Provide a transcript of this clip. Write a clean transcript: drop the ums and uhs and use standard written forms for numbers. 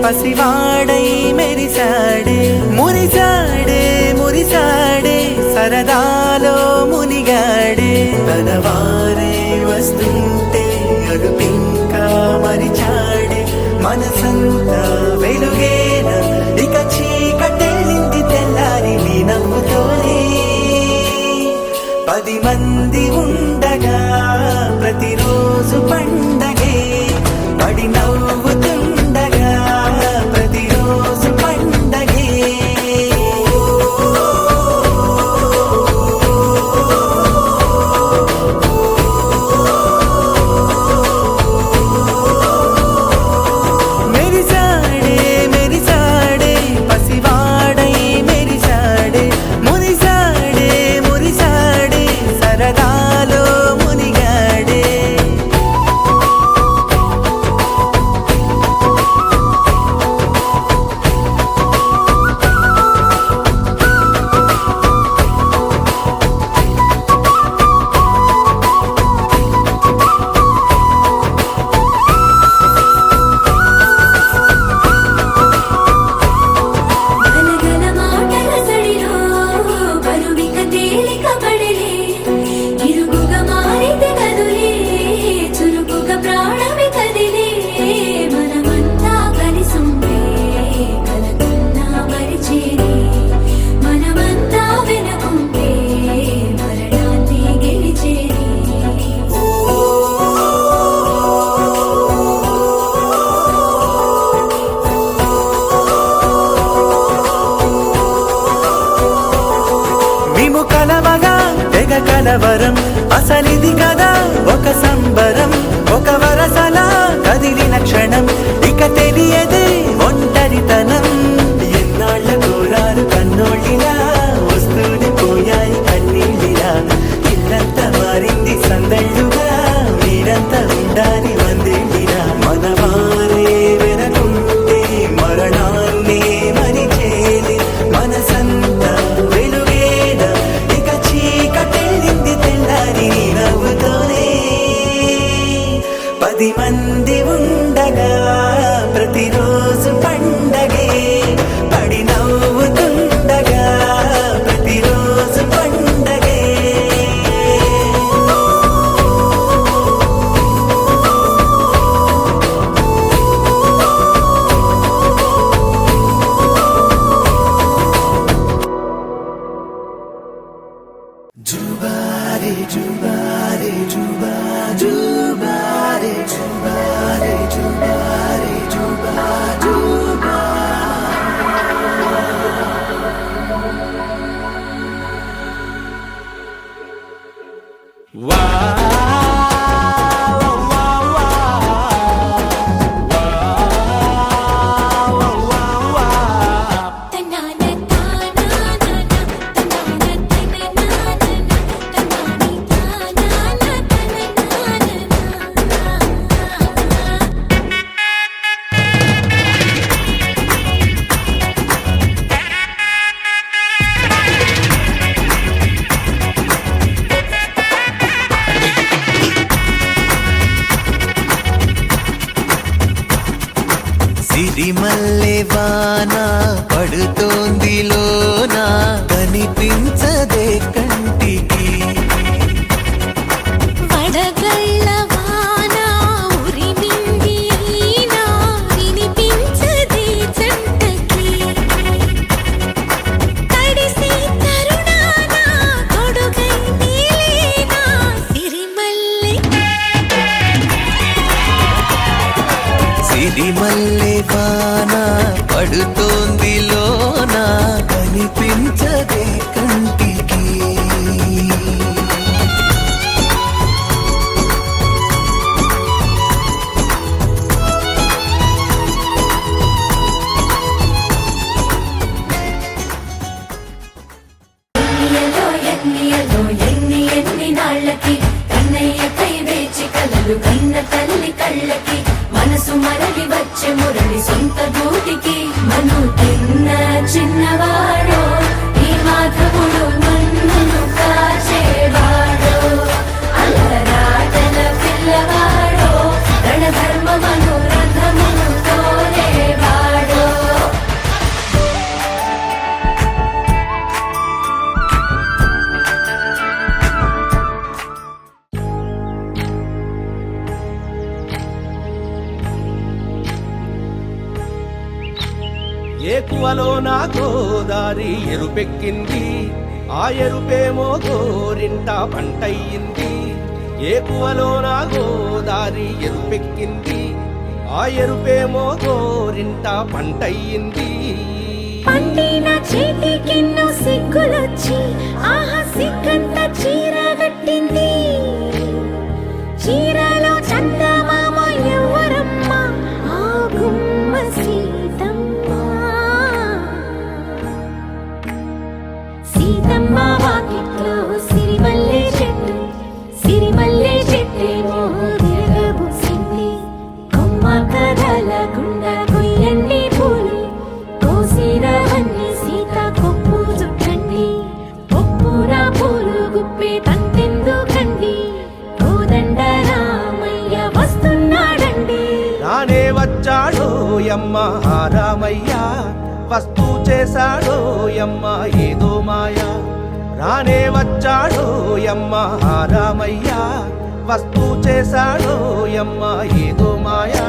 పసివాడై మెరిసాడే మురిసాడే మురిసాడే సరదాలో మునిగాడే తనవారే వస్తుంటే అడుపింకా మరిచాడే మనసంతా వెలుగేన ఇక చీకటెళ్ళింది తెల్లారి నీ నవ్వుతోనే 10 మంది ఉండగా ప్రతిరోజు పండగే పడి నవ్వుతుండగా ప్రతిరోజు పండగే మెరిసాడే మెరిసాడే పసివాడై మెరిసాడే మురిసాడే మురిసాడే సరదాలో మునిగాడే గలగల మాటల సడిలో బరువిక తేలిక పడలే ఇరుగుగా మారితే కదులే చురుకుగా ప్రాణమి కదిలే మనమంతా కలిసుంటే కలకున్నా మరిచేనే మనమంతా వెనకుంటే మరణాన్ని గెలిచేనే మేము కలవగా తెగ కలవరం అసలిది కదా ఒక సంబరం ఒక వరసలా కదిలిన క్షణం ఇక తెలియదే ఒంటరితనం ఎన్నాళ్ళ కోరారు కన్నోళ్ళిలా వస్తూనే పోయాయి కన్నీళ్ళిలా ఇల్లంతా మారింది సందళ్ళుగా మీరంతా ఉండాలి వందేళ్ళిలా మనవారే వెనకుంటే మరణాన్ని మరిచేది మనసంతా వెలుగేన ఇక చీకటెళ్ళింది తెల్లారి నీ నవ్వుతోనే 10 మంది ఉండగా ప్రతిరోజు పండగే పడి నవ్వుతుండగా ప్రతిరోజు పండగే జుబారే జుబారే జుబా జుబారే జుబారే జుబారే జుబా జుబా తన్నాన తానాన తన్నాన తననాన తన్నాని తానాన సిరిమల్లె వాన పడుతోంది లోన కనిపించదే కంటికి వడగళ్ళ వాన ఉరిమింది అయినా వినిపించదే జంటకి తడిసి తరుణాన కొడుగై నీలేనా సిరిమల్లె సిరిమల్లె వాన పడుతోంది లోన కనిపించదే కంటికి ఎన్నియలో ఎన్ని నాళ్ళకి కన్నయ్యకై వేచి కలలు కన్న తల్లి కళ్ళకి మనసు మరలి వచ్చే మురళి సొంత గూటికి మను తిన్న చిన్నవాడో ఈ మాధవుడు మన్నును కాచేవాడో అల్లరాటల పిల్లవాడో రణధర్మమను రథమును తోలేవాడో ఏకువలో నా గోదారి ఎరుపెక్కింది, ఆ ఎరుపేమో గోరింట పంటయ్యింది. ఏకువలో నా గోదారి ఎరుపెక్కింది, ఆ ఎరుపేమో గోరింట పంటయ్యింది. పండిన చేతికెన్నో సిగ్గులొచ్చి ఆహా సిగ్గంత చీర కట్టింది. చీరలో చందమామ ఎవరమ్మ, ఆ గుమ్మ సీతమ్మ. సీతమ్మ వాకిట్లో సిరిమల్లె చెట్టు, సిరిమల్లె చెట్టేమో తిరగబూసింది. కొమ్మ కదలకుండా కొయ్యండి పూలు, కోసిరవన్నీ సీత కొప్పు చుట్టండి. కొప్పున పూలు గుప్పే తంతెందుకండి, కోదండ రామయ్య వస్తున్నాడండి. రానే వచ్చాడో యమ్మ రామయ్య, వస్తూ చేశాడో యమ్మ ఏదో మాయ. రానే వచ్చాడో యమ్మ రామయ్య, వస్తూ చేశాడో యమ్మ ఏదో మాయా.